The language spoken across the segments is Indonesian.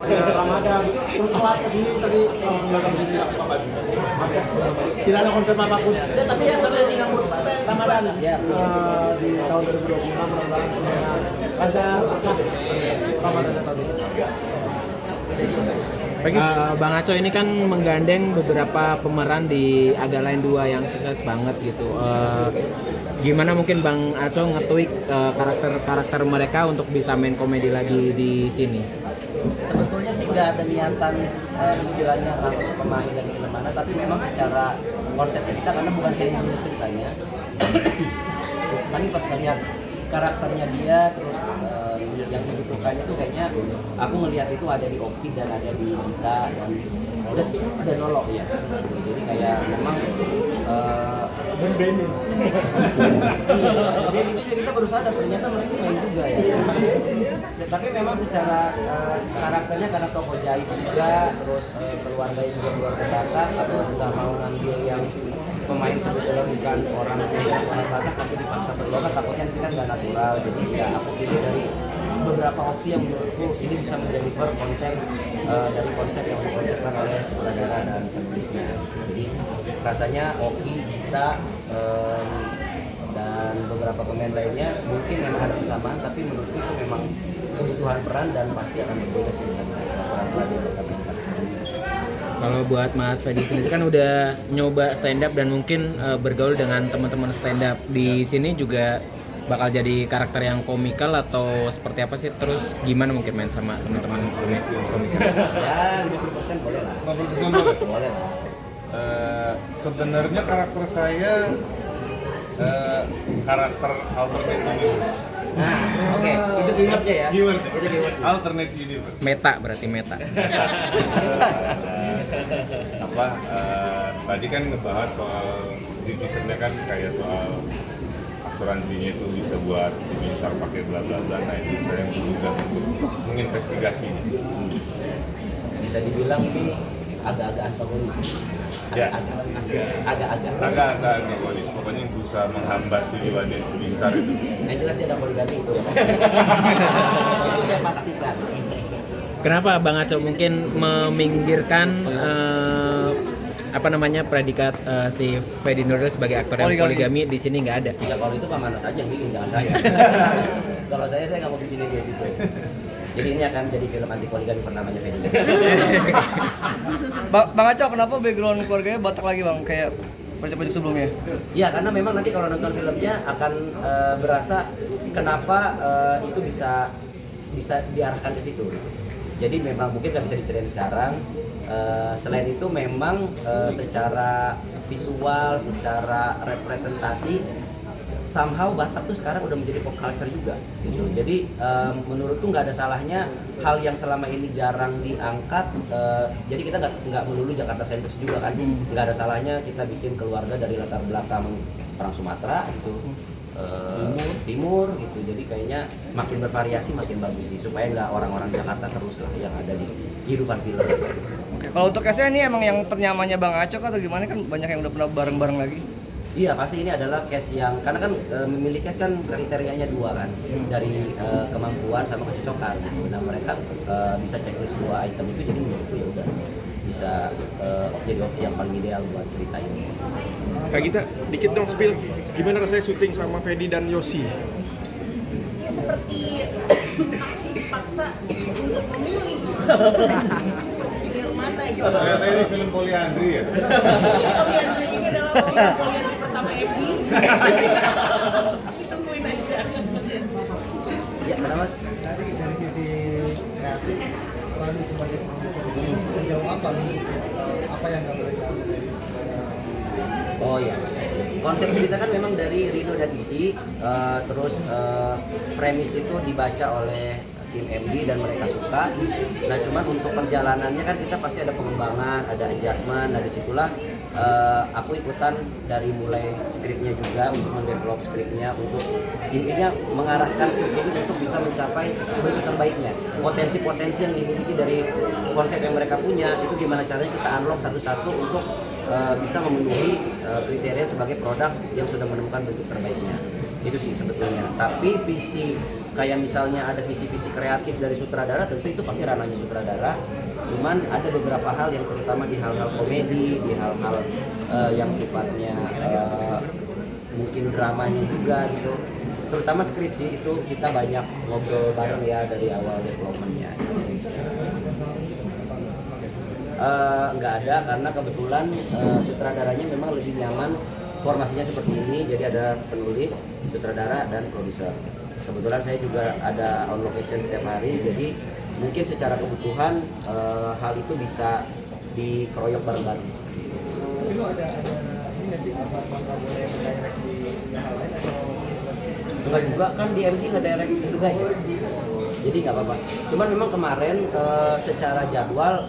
Ramadan, terus telat kesini tadi nggak kesini apa baju. Tidak ada konsep apapun. Ya, tapi ya sampai menyambut Ramadan di tahun 2026 mudah-mudahan semoga lancar berkah Ramadan tahun ini. Bang Aco ini kan menggandeng beberapa pemeran di Agak Lain 2 yang sukses banget gitu. Gimana mungkin Bang Aco nge-tweak karakter-karakter mereka untuk bisa main komedi lagi di sini? Sebetulnya sih nggak ada niatan istilahnya takut pemain dan gimana, tapi memang secara konsep cerita karena bukan saya yang nulis ceritanya. Tapi pas ngeliat karakternya dia terus yang dibutuhkannya tuh kayaknya aku ngelihat itu ada di Oki dan ada di Gita dan ada Nolok ya. Jadi kayak memang Ben-benin. itu juga kita baru sadar ternyata mereka main juga ya. Tapi memang secara karakternya karena tokoh Jaib juga, terus keluarganya juga keluarga Batak, aku nggak mau ngambil yang pemain sebetulnya bukan orang Batak tapi dipaksa berlogat, takutnya nanti kan nggak natural. Jadi ya aku pilih dari beberapa opsi yang menurutku ini bisa mendeliver konten dari konsep yang dikonsepkan oleh sutradara dan penulisnya. Jadi rasanya Oki, kita dan beberapa pemain lainnya mungkin memang ada kesamaan, tapi menurutku itu memang kebutuhan peran dan pasti akan berbeda sih dengan peran-peran yang mereka mainkan. Kalau buat Mas Fedi sendiri kan udah nyoba stand up dan mungkin bergaul dengan teman-teman stand up di sini juga bakal jadi karakter yang komikal atau seperti apa sih? Terus gimana mungkin main sama teman-teman komikal? Ya 50% boleh lah. 50% Boleh lah. Sebenarnya karakter saya karakter alternate universe. Nah, oke, itu keywordnya ya. Keyword. Itu keyword. Alternate universe. Meta berarti meta. Tadi kan ngebahas soal divisionnya kan kayak soal asuransinya itu bisa buat si Binsar pakai bla bla bla. Nah itu saya bertugas untuk menginvestigasi. Bisa dibilang ini agak-agak antagonis. Agak-agak Antagonis. Pokoknya berusaha menghambat tujuannya si Binsar itu. yang jelas dia ada poligami itu. Itu saya pastikan. Kenapa Bang Aco mungkin meminggirkan predikat si Fedi Nuril sebagai aktor yang poligami di sini nggak ada? Ya kalau itu Pak Manos aja yang bikin, jangan saya. Kalau saya nggak mau bikin kayak gitu. Jadi ini akan jadi film anti poligami pertamanya Fedi. Bang Aco, kenapa background keluarganya Batak lagi Bang? Kayak proyek-proyek sebelumnya? Iya, karena memang nanti kalau nonton filmnya akan berasa kenapa itu bisa diarahkan ke situ. Jadi memang mungkin nggak bisa diceritain sekarang. Selain itu memang secara visual, secara representasi, somehow Batak tuh sekarang udah menjadi pop culture juga gitu. Jadi menurutku nggak ada salahnya hal yang selama ini jarang diangkat. Jadi kita nggak melulu Jakarta sentris juga kan. Nggak ada salahnya kita bikin keluarga dari latar belakang orang Sumatera gitu. Timur gitu, jadi kayaknya makin bervariasi makin bagus sih supaya nggak orang-orang Jakarta terus lah yang ada di kehidupan film. Oke. Kalau untuk case-nya ini emang yang ternyamannya Bang Aco atau gimana, kan banyak yang udah pernah bareng-bareng lagi? Iya pasti ini adalah case yang karena kan memilih case kan kriterianya dua kan, dari kemampuan sama kecocokan. Nah mereka bisa checklist dua item itu, jadi menurutku ya udah bisa jadi opsi yang paling ideal buat cerita ini. Kak Gita, dikit dong spill, gimana rasanya syuting sama Fedi dan Yosi? Ya seperti aku dipaksa untuk memilih pilih mana gitu. Ternyata ini film poliandri ya? Poliandri ini adalah poliandri pertama MD. Tungguin aja. Ya mana mas? Dari sisi kreatif, Rani sebagai pemain sejauh apa nih apa yang nggak boleh diambil dari Oh iya, konsep cerita kan memang dari Rido dan Isi, terus premis itu dibaca oleh tim MD dan mereka suka. Nah cuman untuk perjalanannya kan kita pasti ada pengembangan, ada adjustment. Nah disitulah aku ikutan dari mulai skripnya juga untuk mendevelop skripnya, untuk intinya mengarahkan skripnya itu untuk bisa mencapai bentuk terbaiknya. Potensi-potensi yang dimiliki dari konsep yang mereka punya itu gimana caranya kita unlock satu-satu untuk bisa memenuhi kriteria sebagai produk yang sudah menemukan bentuk terbaiknya. Itu sih sebetulnya. Tapi visi kayak misalnya ada visi-visi kreatif dari sutradara, tentu itu pasti ranahnya sutradara. Cuman ada beberapa hal yang terutama di hal-hal komedi, di hal-hal yang sifatnya mungkin dramanya juga gitu. Terutama skripsi itu kita banyak ngobrol bareng ya dari awal developmentnya. Nggak ada karena kebetulan sutradaranya memang lebih nyaman formasinya seperti ini, jadi ada penulis, sutradara, dan produser. Kebetulan saya juga ada on location setiap hari, jadi mungkin secara kebutuhan hal itu bisa dikeroyok bareng-bareng. Enggak juga kan di MD nggak direct itu guys, jadi nggak apa-apa. Cuman memang kemarin secara jadwal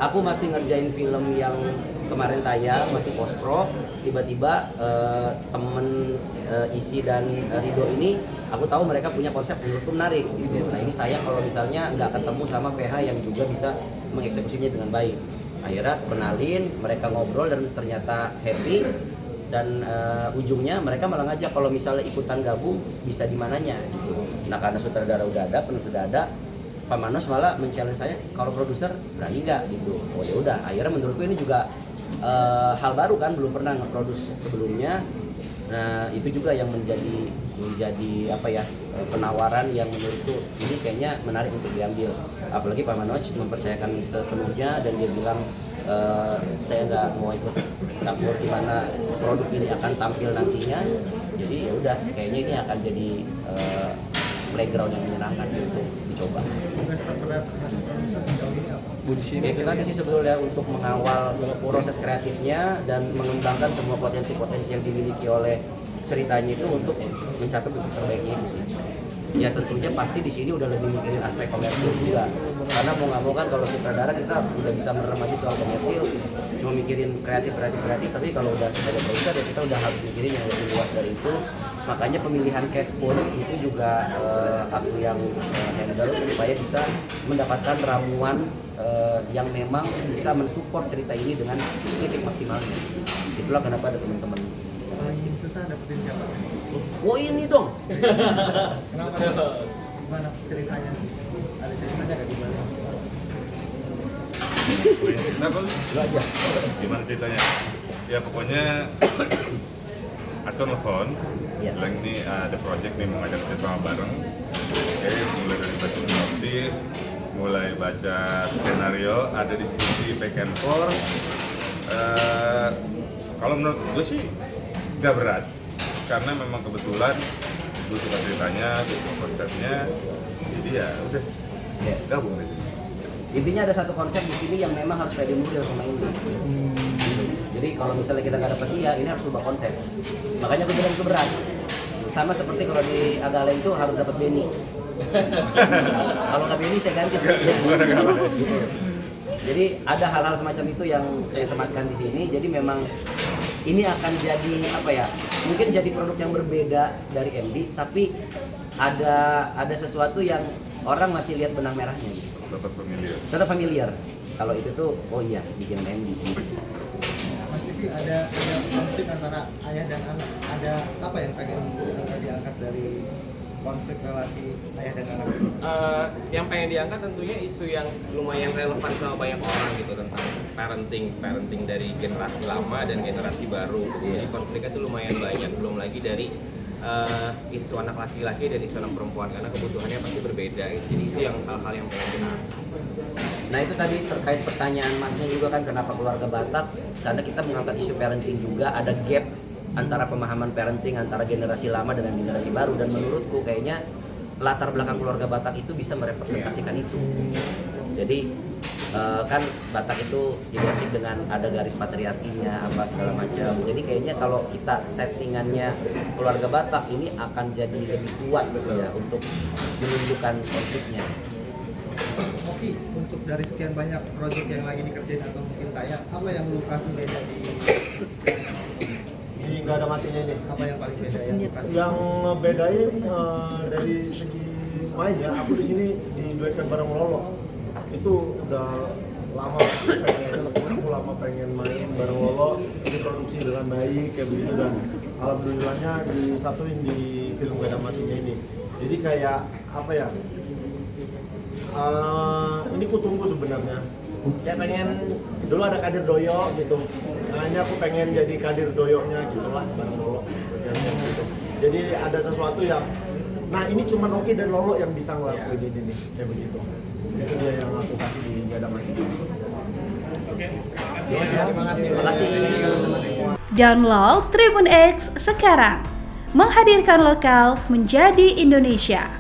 aku masih ngerjain film yang kemarin tayang, masih post pro. Tiba-tiba temen Isi dan Rido ini, aku tahu mereka punya konsep menurutku menarik gitu. Nah ini sayang kalau misalnya nggak ketemu sama PH yang juga bisa mengeksekusinya dengan baik. Akhirnya kenalin, mereka ngobrol dan ternyata happy. Dan ujungnya mereka malah ngajak kalau misalnya ikutan gabung bisa di mananya gitu. Nah karena sutradara udah ada, penulis sudah ada, Pak Manos malah men-challenge saya, kalau produser berani nggak gitu. Oh ya udah, akhirnya menurutku ini juga hal baru kan, belum pernah nge-produce sebelumnya. Nah itu juga yang menjadi apa ya, penawaran yang menurutku ini kayaknya menarik untuk diambil. Apalagi Pak Manoj mempercayakan sepenuhnya dan dia bilang saya nggak mau ikut campur gimana produk ini akan tampil nantinya. Jadi ya udah, kayaknya ini akan jadi playground yang menyenangkan sih untuk dicoba. Ya kita sih sebetulnya untuk mengawal proses kreatifnya dan mengembangkan semua potensi-potensi yang dimiliki oleh ceritanya itu untuk mencapai bentuk terbaiknya itu sih. Ya tentunya pasti di sini udah lebih mikirin aspek komersil juga. Karena mau nggak mau kan kalau sutradara kita udah bisa merem aja soal komersil, cuma mikirin kreatif, tapi kalau udah sebagai produser ya kita udah harus mikirin yang lebih luas dari itu. Makanya pemilihan cast pun itu juga aku yang handle supaya bisa mendapatkan ramuan yang memang bisa mensupport cerita ini dengan titik maksimalnya. Itulah kenapa ada teman-teman. Paling susah dapetin siapa? Oh ini dong. Kenapa? Gimana ceritanya? Ada ceritanya nggak gimana? Kenapa lu? Lu aja. Gimana ceritanya? Ya pokoknya Aco nelfon, Iya. bilang ini ada project nih mau ngajak kerja sama bareng. Oke, mulai dari baca sinopsis, mulai baca skenario, ada diskusi back and forth. Kalau menurut gue sih gak berat, karena memang kebetulan gue suka ceritanya, gue suka konsepnya, jadi ya udah Ya. gabung aja. Intinya ada satu konsep di sini yang memang harus ready model sama ini. Gitu. Jadi kalau misalnya kita nggak dapat dia, ini harus ubah konsep. Makanya aku bilang itu berat. Sama seperti kalau di Agalen itu harus dapat Benny. Kalau nggak Benny saya ganti sebenarnya. Gitu. Jadi ada hal-hal semacam itu yang saya sematkan di sini. Jadi memang ini akan jadi apa ya? Mungkin jadi produk yang berbeda dari MD, tapi ada sesuatu yang orang masih lihat benang merahnya gitu. Dapat familiar. Tetap familiar. Kalau itu tuh, oh iya, bikin MD. Pasti sih ada konflik antara ayah dan anak. Ada apa yang pengen diangkat dari konflik relasi ayah dan anak? Yang pengen diangkat tentunya isu yang lumayan relevan sama banyak orang gitu, tentang parenting dari generasi lama dan generasi baru. Jadi konfliknya tuh lumayan banyak, belum lagi dari isu anak laki-laki dan isu anak perempuan, karena kebutuhannya pasti berbeda gitu. Jadi itu yang hal-hal yang pengen kita angkat. Nah itu tadi terkait pertanyaan masnya juga kan, kenapa keluarga Batak? Karena kita mengangkat isu parenting juga, ada gap antara pemahaman parenting antara generasi lama dengan generasi baru, dan menurutku kayaknya latar belakang keluarga Batak itu bisa merepresentasikan itu. Jadi kan Batak itu identik dengan ada garis patriarkinya apa segala macam. Jadi kayaknya kalau kita settingannya keluarga Batak ini akan jadi lebih kuat ya untuk menunjukkan konfliknya. Oke, untuk dari sekian banyak proyek yang lagi dikerjain atau mungkin tayang, apa yang lu kasih beda di nggak ada matinya ini. apa yang paling beda yang lu kasih? Yang ngebedain dari segi main ya, aku di sini diduetkan bareng Lolo. Itu udah lama pengen main bareng Lolo, diproduksi dengan baik kayak begitu, dan alhamdulillahnya disatuin di film Gak Ada Matinya ini. Jadi kayak apa ya? Ini ku tunggu sebenarnya. Saya pengen dulu ada Kadir Doyo gitu. Nah ini aku pengen jadi Kadir Doyonya gitulah bareng Lolo. Gitu. Jadi ada sesuatu yang, nah ini cuma Oki dan Lolo yang bisa ngelakuin ini nih, kayak begitu. Itu dia yang aku kasih di Gak Ada Mati. Terima kasih teman-teman semua. Download Tribun X sekarang. Menghadirkan lokal menjadi Indonesia.